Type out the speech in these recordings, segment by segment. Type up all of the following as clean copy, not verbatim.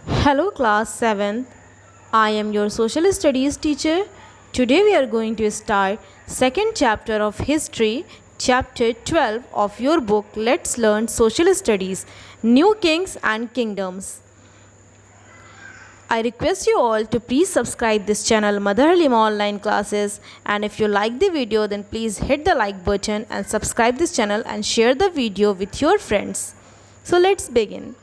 Hello, class 7th. I am your social studies teacher. Today we are going to start second chapter of history, chapter 12 of your book Let's Learn Social Studies, New Kings and Kingdoms. I request you all to please subscribe this channel Mother Halima Online Classes, and if you like the video then please hit the like button and subscribe this channel and share the video with your friends. So let's begin.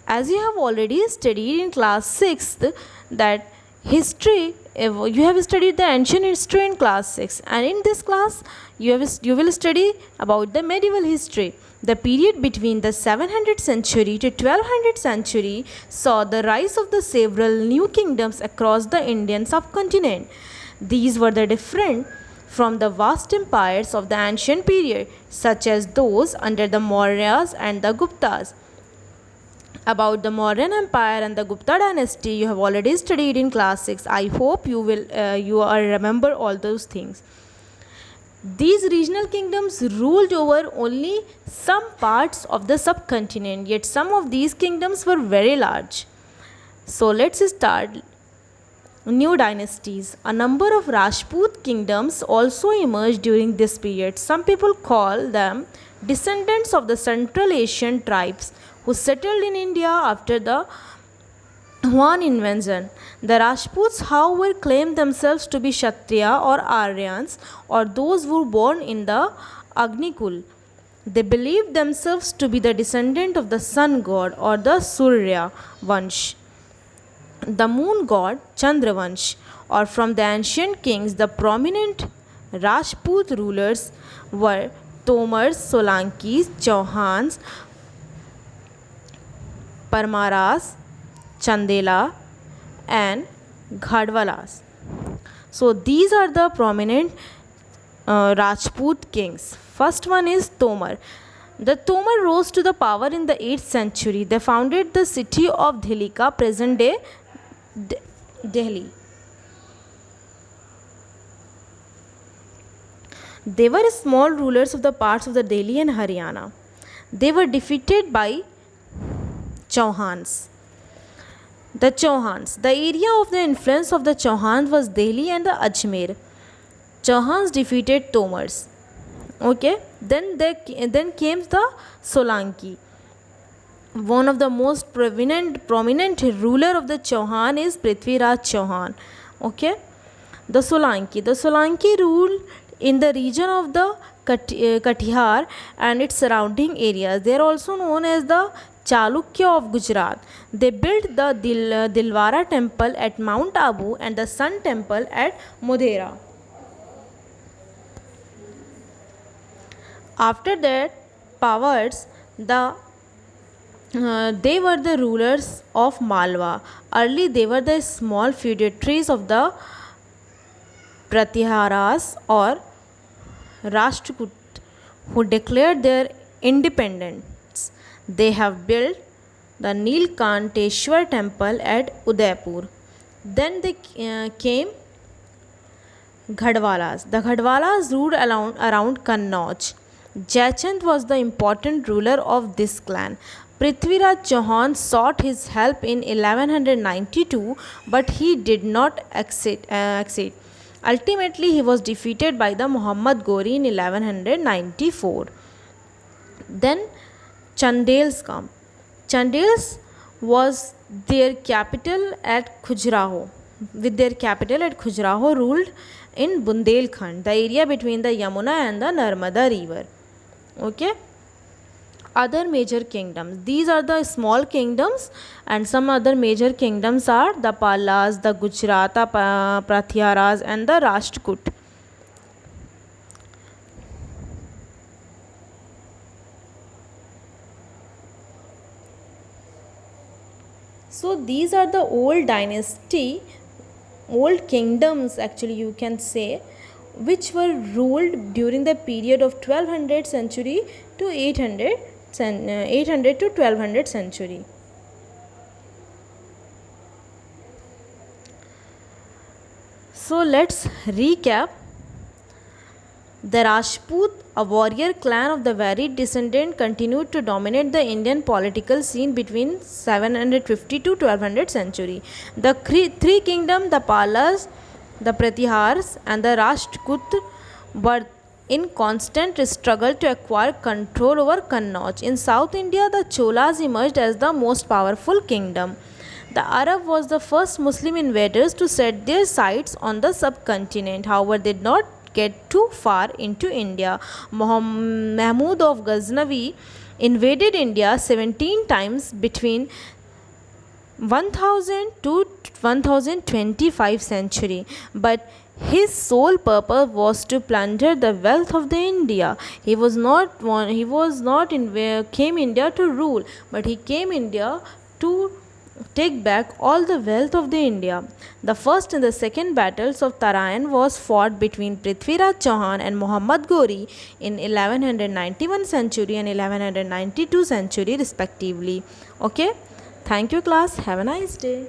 As you have already studied in class 6th that history, you have studied the ancient history in class 6, and in this class you will study about the medieval history. The period between the 700th century to 1200th century saw the rise of the several new kingdoms across the Indian subcontinent. These were the different from the vast empires of the ancient period, such as those under the Mauryas and the Guptas. About the Mauryan Empire and the Gupta dynasty, you have already studied in class 6. I hope you are remember all those things. These regional kingdoms ruled over only some parts of the subcontinent, yet some of these kingdoms were very large. So let's start. New dynasties. A number of Rajput kingdoms also emerged during this period. Some people call them descendants of the Central Asian tribes who settled in India after the Huan invasion. The Rajputs, however, claimed themselves to be Kshatriya or Aryans, or those who were born in the Agnikul. They believed themselves to be the descendant of the sun god or the Surya Vansh, the moon god Chandravansh, or from the ancient kings. The prominent Rajput rulers were Tomars, Solankis, Chauhans, Parmaras, Chandela, and Ghadwalas. So these are the prominent Rajput kings. First one is Tomar. The Tomar rose to the power in the 8th century. They founded the city of Dhelika, present day Delhi. They were small rulers of the parts of the Delhi and Haryana. They were defeated by Chauhans. The Chauhans. The area of the influence of the Chauhans was Delhi and the Ajmer. Chauhans defeated Tomars. Okay. Then came the Solanki. One of the most prominent ruler of the Chauhan is Prithviraj Chauhan. Okay. The Solanki ruled in the region of the Katihar and its surrounding areas. They are also known as the Chalukya of Gujarat. They built the Dilwara temple at Mount Abu and the Sun temple at Modhera. After that, Pavars, they were the rulers of Malwa. Early, they were the small feudatories of the Pratiharas or Rashtragut who declared their independence. They have built the Nilkanteshwar temple at Udaipur. Then they came Ghadwalas. The Ghadwalas ruled around Kannauj. Jaichand was the important ruler of this clan. Prithviraj Chauhan sought his help in 1192, but he did not accede. Ultimately, he was defeated by the Muhammad Ghori in 1194. Then Chandels come. Chandels was their capital at Khajuraho. With their capital at Khajuraho, ruled in Bundelkhand, the area between the Yamuna and the Narmada river. Okay. Other major kingdoms. These are the small kingdoms, and some other major kingdoms are the Palas, the Gujrata Prathiyaras, and the Rashtkut. So these are the old dynasty, old kingdoms actually you can say, which were ruled during the period of 1200 century to 800 to 1200 century. So let's recap. The Rajput, a warrior clan of the varied descendant, continued to dominate the Indian political scene between 750 to 1200 century. The three kingdoms, the Palas, the Pratihars, and the Rashtrakuta, were in constant struggle to acquire control over Kannauj. In South India, the Cholas emerged as the most powerful kingdom. The Arab was the first Muslim invaders to set their sights on the subcontinent. However, they did not get too far into India. Mahmud of Ghaznavi invaded India 17 times between 1000 to 1025 century, but his sole purpose was to plunder the wealth of the India. He was not came India to rule, but he came India to take back all the wealth of the India. The first and the second battles of Tarain was fought between Prithviraj Chauhan and Muhammad Ghori in 1191 century and 1192 century respectively. Okay, thank you class, have a nice day.